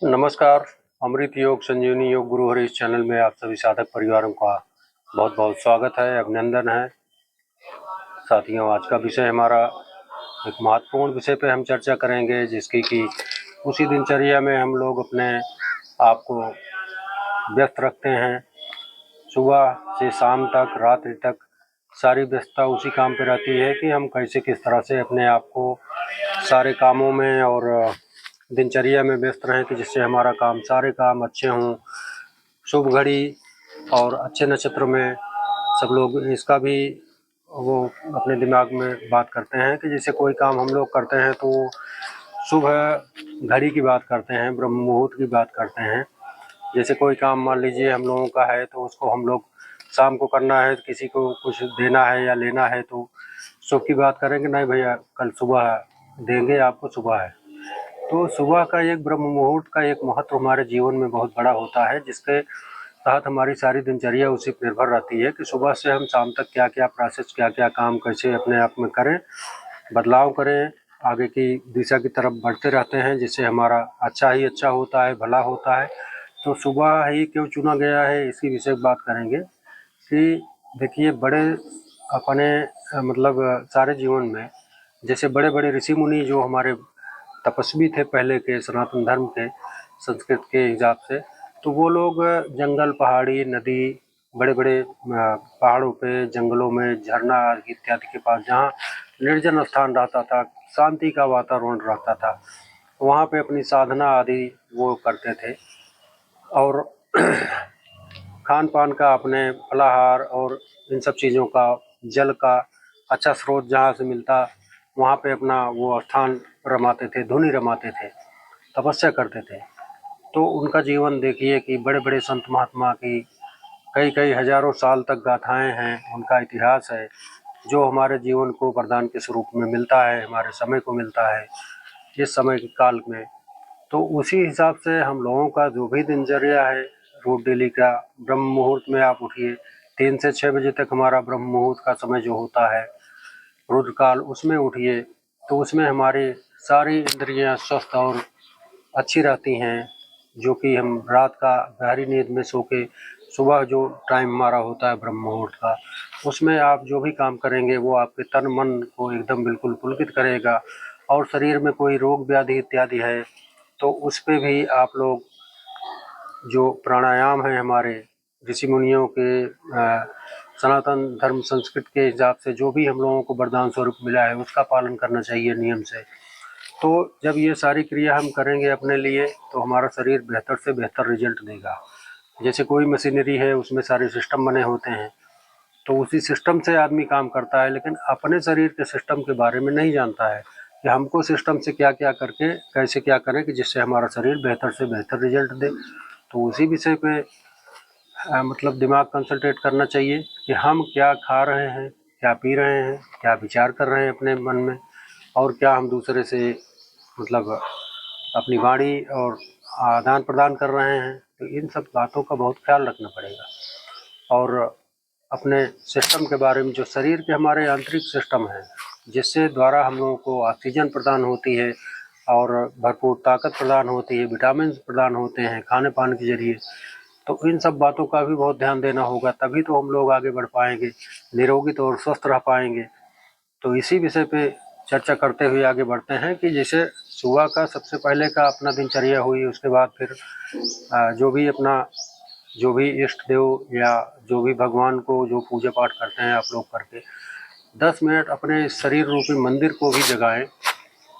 नमस्कार। अमृत योग संजीवनी योग गुरु हरि इस चैनल में आप सभी साधक परिवारों का बहुत बहुत स्वागत है, अभिनंदन है। साथियों, आज का विषय हमारा एक महत्वपूर्ण विषय पे हम चर्चा करेंगे, जिसकी कि उसी दिनचर्या में हम लोग अपने आप को व्यस्त रखते हैं। सुबह से शाम तक, रात्रि तक सारी व्यस्तता उसी काम पे रहती है कि हम कैसे किस तरह से अपने आप को सारे कामों में और दिनचर्या में व्यस्त रहें कि जिससे हमारा सारे काम अच्छे हों, शुभ घड़ी और अच्छे नक्षत्र में। सब लोग इसका भी वो अपने दिमाग में बात करते हैं कि जैसे कोई काम हम लोग करते हैं तो शुभ घड़ी की बात करते हैं, ब्रह्म मुहूर्त की बात करते हैं। जैसे कोई काम मान लीजिए हम लोगों का है तो उसको हम लोग शाम को करना है, किसी को कुछ देना है या लेना है तो शुभ की बात करेंगे, नहीं भैया कल सुबह देंगे आपको, सुबह है। तो सुबह का एक ब्रह्म मुहूर्त का एक महत्व हमारे जीवन में बहुत बड़ा होता है, जिसके तहत हमारी सारी दिनचर्या उसी पर निर्भर रहती है कि सुबह से हम शाम तक क्या क्या प्रोसेस, क्या क्या काम कैसे अपने आप में करें, बदलाव करें, आगे की दिशा की तरफ बढ़ते रहते हैं, जिससे हमारा अच्छा ही अच्छा होता है, भला होता है। तो सुबह ही क्यों चुना गया है, इसी विषय में बात करेंगे कि देखिए बड़े अपने मतलब सारे जीवन में जैसे बड़े बड़े ऋषि मुनि जो हमारे तपस्वी थे पहले के सनातन धर्म के संस्कृत के हिसाब से, तो वो लोग जंगल, पहाड़ी, नदी, बड़े बड़े पहाड़ों पे, जंगलों में, झरना इत्यादि के पास जहाँ निर्जन स्थान रहता था, शांति का वातावरण रहता था, वहाँ पे अपनी साधना आदि वो करते थे। और खान पान का, अपने फलाहार और इन सब चीज़ों का, जल का अच्छा स्रोत जहाँ से मिलता वहाँ पे अपना वो स्थान रमाते थे, धुनि रमाते थे, तपस्या करते थे। तो उनका जीवन देखिए कि बड़े बड़े संत महात्मा की कई कई हजारों साल तक गाथाएं हैं, उनका इतिहास है जो हमारे जीवन को वरदान के स्वरूप में मिलता है, हमारे समय को मिलता है इस समय के काल में। तो उसी हिसाब से हम लोगों का जो भी दिनचर्या है रोज डेली का, ब्रह्म मुहूर्त में आप उठिए, 3 से 6 बजे तक हमारा ब्रह्म मुहूर्त का समय जो होता है रुद्र काल, उसमें उठिए तो उसमें हमारी सारी इंद्रियां स्वस्थ और अच्छी रहती हैं। जो कि हम रात का गहरी नींद में सो के सुबह जो टाइम हमारा होता है ब्रह्म मुहूर्त का, उसमें आप जो भी काम करेंगे वो आपके तन मन को एकदम बिल्कुल पुलकित करेगा। और शरीर में कोई रोग व्याधि इत्यादि है तो उस पे भी आप लोग जो प्राणायाम है हमारे ऋषि मुनियों के सनातन धर्म संस्कृत के हिसाब से जो भी हम लोगों को वरदान स्वरूप मिला है उसका पालन करना चाहिए नियम से। तो जब ये सारी क्रिया हम करेंगे अपने लिए तो हमारा शरीर बेहतर से बेहतर रिजल्ट देगा। जैसे कोई मशीनरी है, उसमें सारे सिस्टम बने होते हैं, तो उसी सिस्टम से आदमी काम करता है, लेकिन अपने शरीर के सिस्टम के बारे में नहीं जानता है कि हमको सिस्टम से क्या क्या करके कैसे क्या करें कि जिससे हमारा शरीर बेहतर से बेहतर रिजल्ट दे। तो उसी विषय पे मतलब दिमाग कंसंट्रेट करना चाहिए कि हम क्या खा रहे हैं, क्या पी रहे हैं, क्या विचार कर रहे हैं अपने मन में, और क्या हम दूसरे से मतलब अपनी वाणी और आदान प्रदान कर रहे हैं। तो इन सब बातों का बहुत ख्याल रखना पड़ेगा। और अपने सिस्टम के बारे में, जो शरीर के हमारे आंतरिक सिस्टम है जिससे द्वारा हम लोगों को ऑक्सीजन प्रदान होती है और भरपूर ताकत प्रदान होती है, विटामिन प्रदान होते हैं खाने पान के जरिए, तो इन सब बातों का भी बहुत ध्यान देना होगा, तभी तो हम लोग आगे बढ़ पाएंगे, निरोगित और स्वस्थ रह पाएंगे। तो इसी विषय पे चर्चा करते हुए आगे बढ़ते हैं कि जैसे सुबह का सबसे पहले का अपना दिनचर्या हुई, उसके बाद फिर जो भी इष्ट देव या जो भी भगवान को जो पूजा पाठ करते हैं आप लोग करके 10 मिनट अपने शरीर रूपी मंदिर को भी जगाएं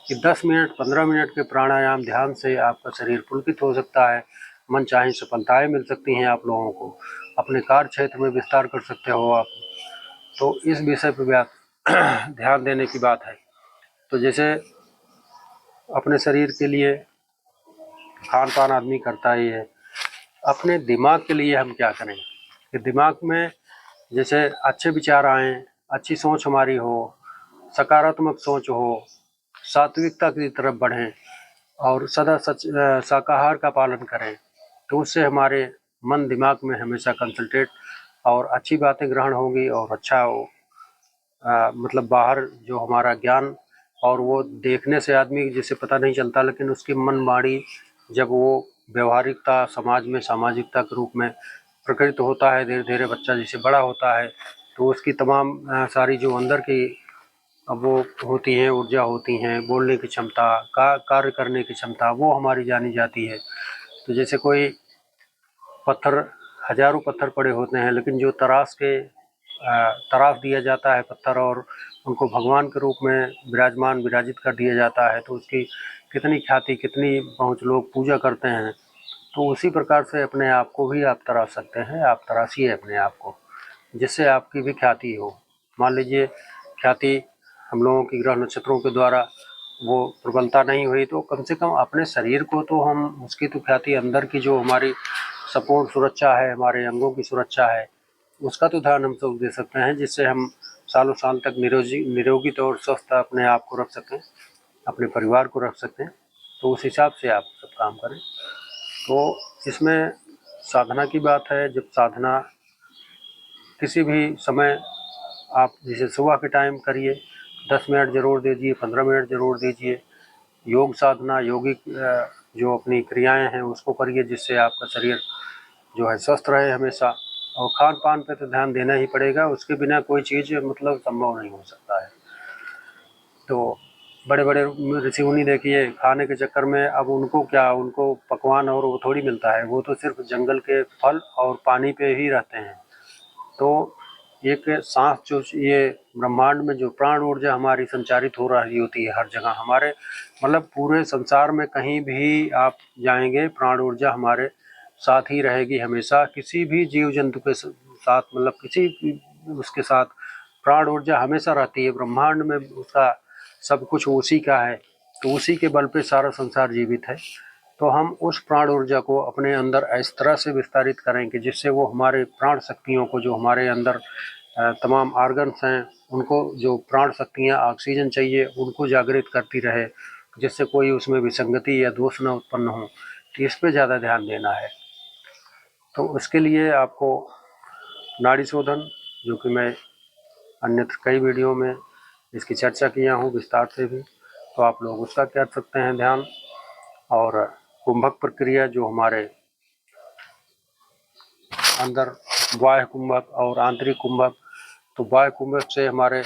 कि 10 मिनट 15 मिनट के प्राणायाम ध्यान से आपका शरीर पुलकित हो सकता है, मन चाहे सफलताएं मिल सकती हैं आप लोगों को, अपने कार्य क्षेत्र में विस्तार कर सकते हो आप। तो इस विषय पर ध्यान देने की बात है। तो जैसे अपने शरीर के लिए खान पान आदमी करता ही है, अपने दिमाग के लिए हम क्या करें कि दिमाग में जैसे अच्छे विचार आएँ, अच्छी सोच हमारी हो, सकारात्मक सोच हो, सात्विकता की तरफ बढ़ें और सदा शाकाहार का पालन करें, तो उससे हमारे मन दिमाग में हमेशा कंसंट्रेट और अच्छी बातें ग्रहण होंगी और अच्छा हो। मतलब बाहर जो हमारा ज्ञान और वो देखने से आदमी जिसे पता नहीं चलता, लेकिन उसकी मन वाणी जब वो व्यवहारिकता समाज में सामाजिकता के रूप में प्रकटित होता है, धीरे धीरे बच्चा जैसे बड़ा होता है तो उसकी तमाम सारी जो अंदर की अब वो होती हैं, ऊर्जा होती हैं, बोलने की क्षमता, कार्य करने की क्षमता, वो हमारी जानी जाती है। तो जैसे कोई पत्थर, हजारों पत्थर पड़े होते हैं, लेकिन जो तराश दिया जाता है पत्थर और उनको भगवान के रूप में विराजित कर दिया जाता है, तो उसकी कितनी ख्याति, कितनी पहुँच, लोग पूजा करते हैं। तो उसी प्रकार से अपने आप को भी आप तराश सकते हैं। आप तराशिए अपने आप को, जिससे आपकी भी ख्याति हो। मान लीजिए ख्याति हम लोगों की ग्रह नक्षत्रों के द्वारा वो प्रबलता नहीं हुई, तो कम से कम अपने शरीर को तो हम, उसकी तो ख्याति अंदर की जो हमारी संपूर्ण सुरक्षा है, हमारे अंगों की सुरक्षा है, उसका तो ध्यान हम सब दे सकते हैं, जिससे हम सालों साल तक निरोगी और स्वस्थ अपने आप को रख सकें, अपने परिवार को रख सकें। तो उस हिसाब से आप सब काम करें। तो इसमें साधना की बात है। जब साधना किसी भी समय आप जैसे सुबह के टाइम करिए, 10 मिनट ज़रूर दीजिए, 15 मिनट ज़रूर दीजिए। योग साधना, योगिक जो अपनी क्रियाएं हैं उसको करिए, जिससे आपका शरीर जो है स्वस्थ रहे हमेशा। और खान पान पे तो ध्यान देना ही पड़ेगा, उसके बिना कोई चीज़ मतलब संभव नहीं हो सकता है। तो बड़े बड़े ऋषि मुनि देखिए, खाने के चक्कर में अब उनको क्या, उनको पकवान और वो थोड़ी मिलता है, वो तो सिर्फ जंगल के फल और पानी पे ही रहते हैं। तो एक सांस जो ये ब्रह्मांड में जो प्राण ऊर्जा हमारी संचारित हो रही होती है हर जगह, हमारे मतलब पूरे संसार में कहीं भी आप जाएंगे, प्राण ऊर्जा हमारे साथ ही रहेगी हमेशा। किसी भी जीव जंतु के साथ, मतलब किसी भी उसके साथ प्राण ऊर्जा हमेशा रहती है। ब्रह्मांड में उसका सब कुछ उसी का है, तो उसी के बल पे सारा संसार जीवित है। तो हम उस प्राण ऊर्जा को अपने अंदर इस तरह से विस्तारित करें कि जिससे वो हमारे प्राण शक्तियों को, जो हमारे अंदर तमाम ऑर्गन्स हैं, उनको जो प्राण शक्तियाँ ऑक्सीजन चाहिए उनको जागृत करती रहे, जिससे कोई उसमें विसंगति या दोष न उत्पन्न हो। तो इस पर ज़्यादा ध्यान देना है। तो उसके लिए आपको नाड़ी शोधन, जो कि मैं अन्यत्र कई वीडियो में इसकी चर्चा किया हूँ विस्तार से भी, तो आप लोग उसका कर सकते हैं ध्यान। और कुंभक प्रक्रिया, जो हमारे अंदर बाह्य कुंभक और आंतरिक कुंभक, तो बाह्य कुंभक से हमारे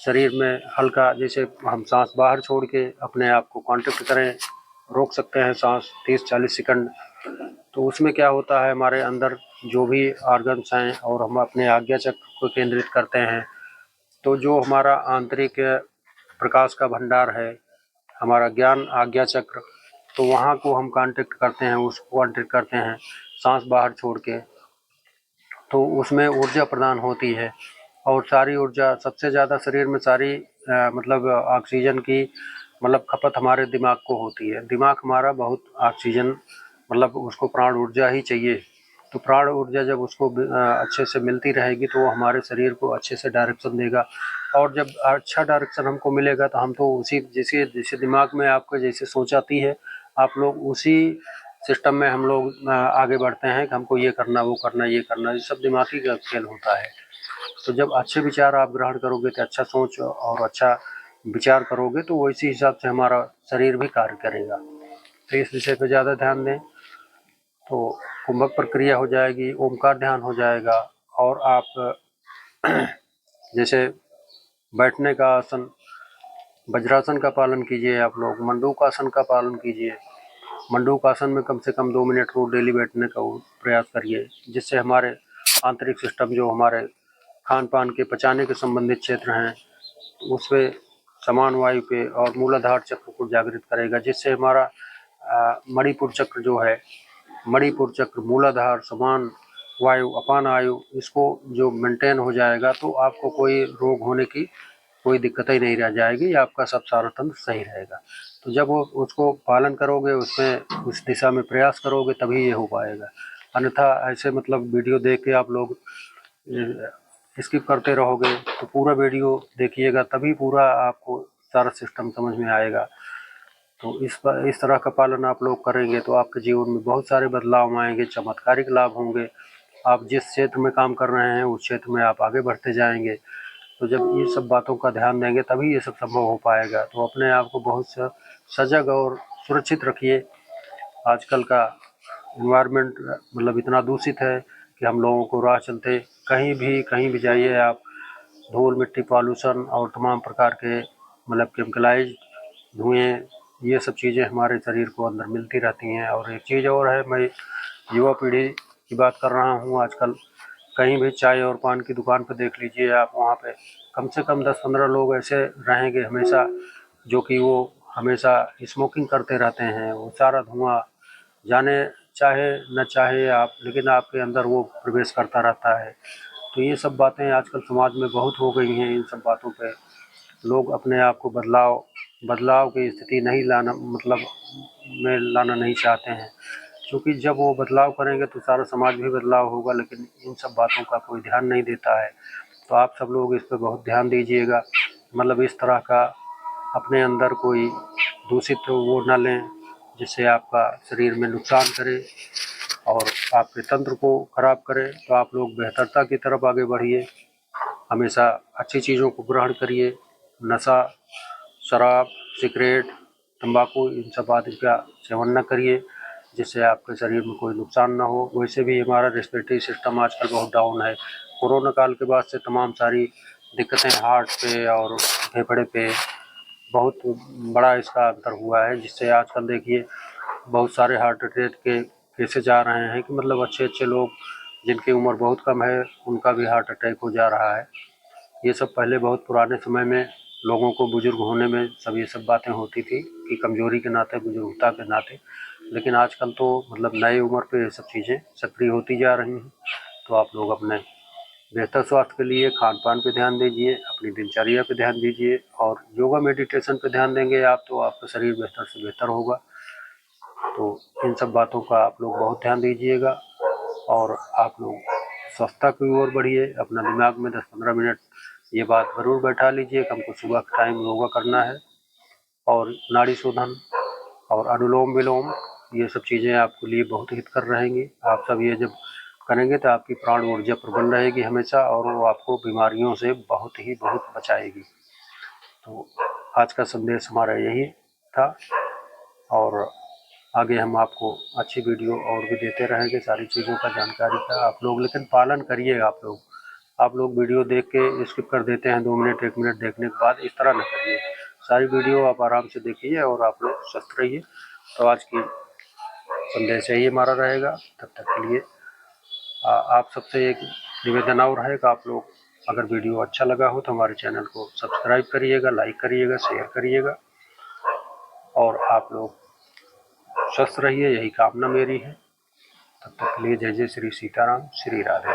शरीर में हल्का, जैसे हम सांस बाहर छोड़ के अपने आप को कांटेक्ट करें, रोक सकते हैं सांस 30-40 सेकंड। तो उसमें क्या होता है, हमारे अंदर जो भी ऑर्गन्स हैं और हम अपने आज्ञा चक्र को केंद्रित करते हैं, तो जो हमारा आंतरिक प्रकाश का भंडार है, हमारा ज्ञान आज्ञा चक्र, तो वहाँ को हम कांटेक्ट करते हैं, उसको कांटेक्ट करते हैं सांस बाहर छोड़ के। तो उसमें ऊर्जा प्रदान होती है, और सारी ऊर्जा सबसे ज़्यादा शरीर में सारी मतलब ऑक्सीजन की मतलब खपत हमारे दिमाग को होती है। दिमाग हमारा बहुत ऑक्सीजन, मतलब उसको प्राण ऊर्जा ही चाहिए। तो प्राण ऊर्जा जब उसको अच्छे से मिलती रहेगी तो वो हमारे शरीर को अच्छे से डायरेक्शन देगा। और जब अच्छा डायरेक्शन हमको मिलेगा तो हम तो उसी, जैसे जैसे दिमाग में आपको जैसे सोच आती है, आप लोग उसी सिस्टम में हम लोग आगे बढ़ते हैं कि हमको ये करना, वो करना, ये करना, ये सब दिमागी का खेल होता है। तो जब अच्छे विचार आप ग्रहण करोगे, तो अच्छा सोच और अच्छा विचार करोगे, तो वैसी हिसाब से हमारा शरीर भी कार्य करेगा। तो इस विषय पर ज़्यादा ध्यान दें। तो कुंभक प्रक्रिया हो जाएगी, ओमकार ध्यान हो जाएगा। और आप जैसे बैठने का आसन, वज्रासन का पालन कीजिए, आप लोग मंडूकासन का पालन कीजिए। मंडूकासन में कम से कम 2 मिनट रोज डेली बैठने का प्रयास करिए, जिससे हमारे आंतरिक सिस्टम, जो हमारे खान पान के पचाने के संबंधित क्षेत्र हैं, उस पर समान वायु पे और मूलाधार चक्र को जागृत करेगा, जिससे हमारा मणिपुर चक्र जो है, मणिपुर चक्र, मूलाधार, समान वायु, अपान वायु, इसको जो मेंटेन हो जाएगा, तो आपको कोई रोग होने की कोई दिक्कत ही नहीं रह जाएगी, आपका सब सारा तंत्र सही रहेगा। तो जब वो उसको पालन करोगे, उसमें उस दिशा में प्रयास करोगे, तभी ये हो पाएगा। अन्यथा ऐसे मतलब वीडियो देख के आप लोग स्किप करते रहोगे, तो पूरा वीडियो देखिएगा, तभी पूरा आपको सारा सिस्टम समझ में आएगा। तो इस तरह का पालन आप लोग करेंगे तो आपके जीवन में बहुत सारे बदलाव आएंगे, चमत्कारिक लाभ होंगे। आप जिस क्षेत्र में काम कर रहे हैं उस क्षेत्र में आप आगे बढ़ते जाएंगे। तो जब ये सब बातों का ध्यान देंगे तभी ये सब संभव हो पाएगा। तो अपने आप को बहुत सजग और सुरक्षित रखिए, आजकल का इन्वायरमेंट मतलब इतना दूषित है कि हम लोगों को राह चलते कहीं भी जाइए आप, धूल मिट्टी पॉल्यूशन और तमाम प्रकार के मतलब केमिकलाइज धुएँ, ये सब चीज़ें हमारे शरीर को अंदर मिलती रहती हैं। और एक चीज़ और है, मैं युवा पीढ़ी की बात कर रहा हूँ। आजकल कहीं भी चाय और पान की दुकान पर देख लीजिए आप, वहाँ पे कम से कम 10-15 लोग ऐसे रहेंगे हमेशा, जो कि वो हमेशा स्मोकिंग करते रहते हैं। वो सारा धुआं जाने चाहे न चाहे आप, लेकिन आपके अंदर वो प्रवेश करता रहता है। तो ये सब बातें आजकल समाज में बहुत हो गई हैं। इन सब बातों पे लोग अपने आप को बदलाव की स्थिति नहीं लाना मतलब में लाना नहीं चाहते हैं, क्योंकि जब वो बदलाव करेंगे तो सारा समाज भी बदलाव होगा, लेकिन इन सब बातों का कोई ध्यान नहीं देता है। तो आप सब लोग इस पे बहुत ध्यान दीजिएगा, मतलब इस तरह का अपने अंदर कोई दूषित वो न लें जिससे आपका शरीर में नुकसान करे और आपके तंत्र को खराब करे। तो आप लोग बेहतरता की तरफ आगे बढ़िए, हमेशा अच्छी चीज़ों को ग्रहण करिए। नशा, शराब, सिगरेट, तंबाकू इन सब आदि का सेवन न करिए, जिससे आपके शरीर में कोई नुकसान ना हो। वैसे भी हमारा रेस्पिरेटरी सिस्टम आजकल बहुत डाउन है। कोरोना काल के बाद से तमाम सारी दिक्कतें हार्ट पे और फेफड़े पे बहुत बड़ा इसका अंतर हुआ है, जिससे आजकल देखिए बहुत सारे हार्ट अटैक के केसेज आ रहे हैं कि मतलब अच्छे लोग जिनकी उम्र बहुत कम है उनका भी हार्ट अटैक हो जा रहा है। ये सब पहले बहुत पुराने समय में लोगों को बुजुर्ग होने में सब ये सब बातें होती थी कि कमज़ोरी के नाते, बुजुर्गता के नाते, लेकिन आजकल तो मतलब नए उम्र पे ये सब चीज़ें सक्रिय होती जा रही हैं। तो आप लोग अपने बेहतर स्वास्थ्य के लिए खान पान पे ध्यान दीजिए, अपनी दिनचर्या पे ध्यान दीजिए और योगा मेडिटेशन पे ध्यान देंगे आप तो आपका शरीर बेहतर से बेहतर होगा। तो इन सब बातों का आप लोग बहुत ध्यान दीजिएगा और आप लोग स्वच्छता की ओर बढ़िए। अपना दिमाग में 10-15 मिनट ये बात ज़रूर बैठा लीजिए कि हमको सुबह के टाइम योगा करना है और नाड़ी शोधन और अनुलोम विलोम, ये सब चीज़ें आपके लिए बहुत हितकर रहेंगी। आप सब ये जब करेंगे तो आपकी प्राण ऊर्जा प्रबल रहेगी हमेशा और वो आपको बीमारियों से बहुत बचाएगी। तो आज का संदेश हमारा यही था और आगे हम आपको अच्छी वीडियो और भी देते रहेंगे, सारी चीज़ों का जानकारी का। आप लोग लेकिन पालन करिए। आप लोग वीडियो देख के स्किप कर देते हैं 2 मिनट 1 मिनट देखने के बाद, इस तरह न करिए। सारी वीडियो आप आराम से देखिए और आप लोग स्वस्थ रहिए। तो आज की संदेश यही हमारा रहेगा। तब तक के लिए आप सबसे एक निवेदन और है कि आप लोग अगर वीडियो अच्छा लगा हो तो हमारे चैनल को सब्सक्राइब करिएगा, लाइक करिएगा, शेयर करिएगा और आप लोग स्वस्थ रहिए, यही कामना मेरी है। तब तक के लिए जय जय श्री सीताराम, श्री राधे।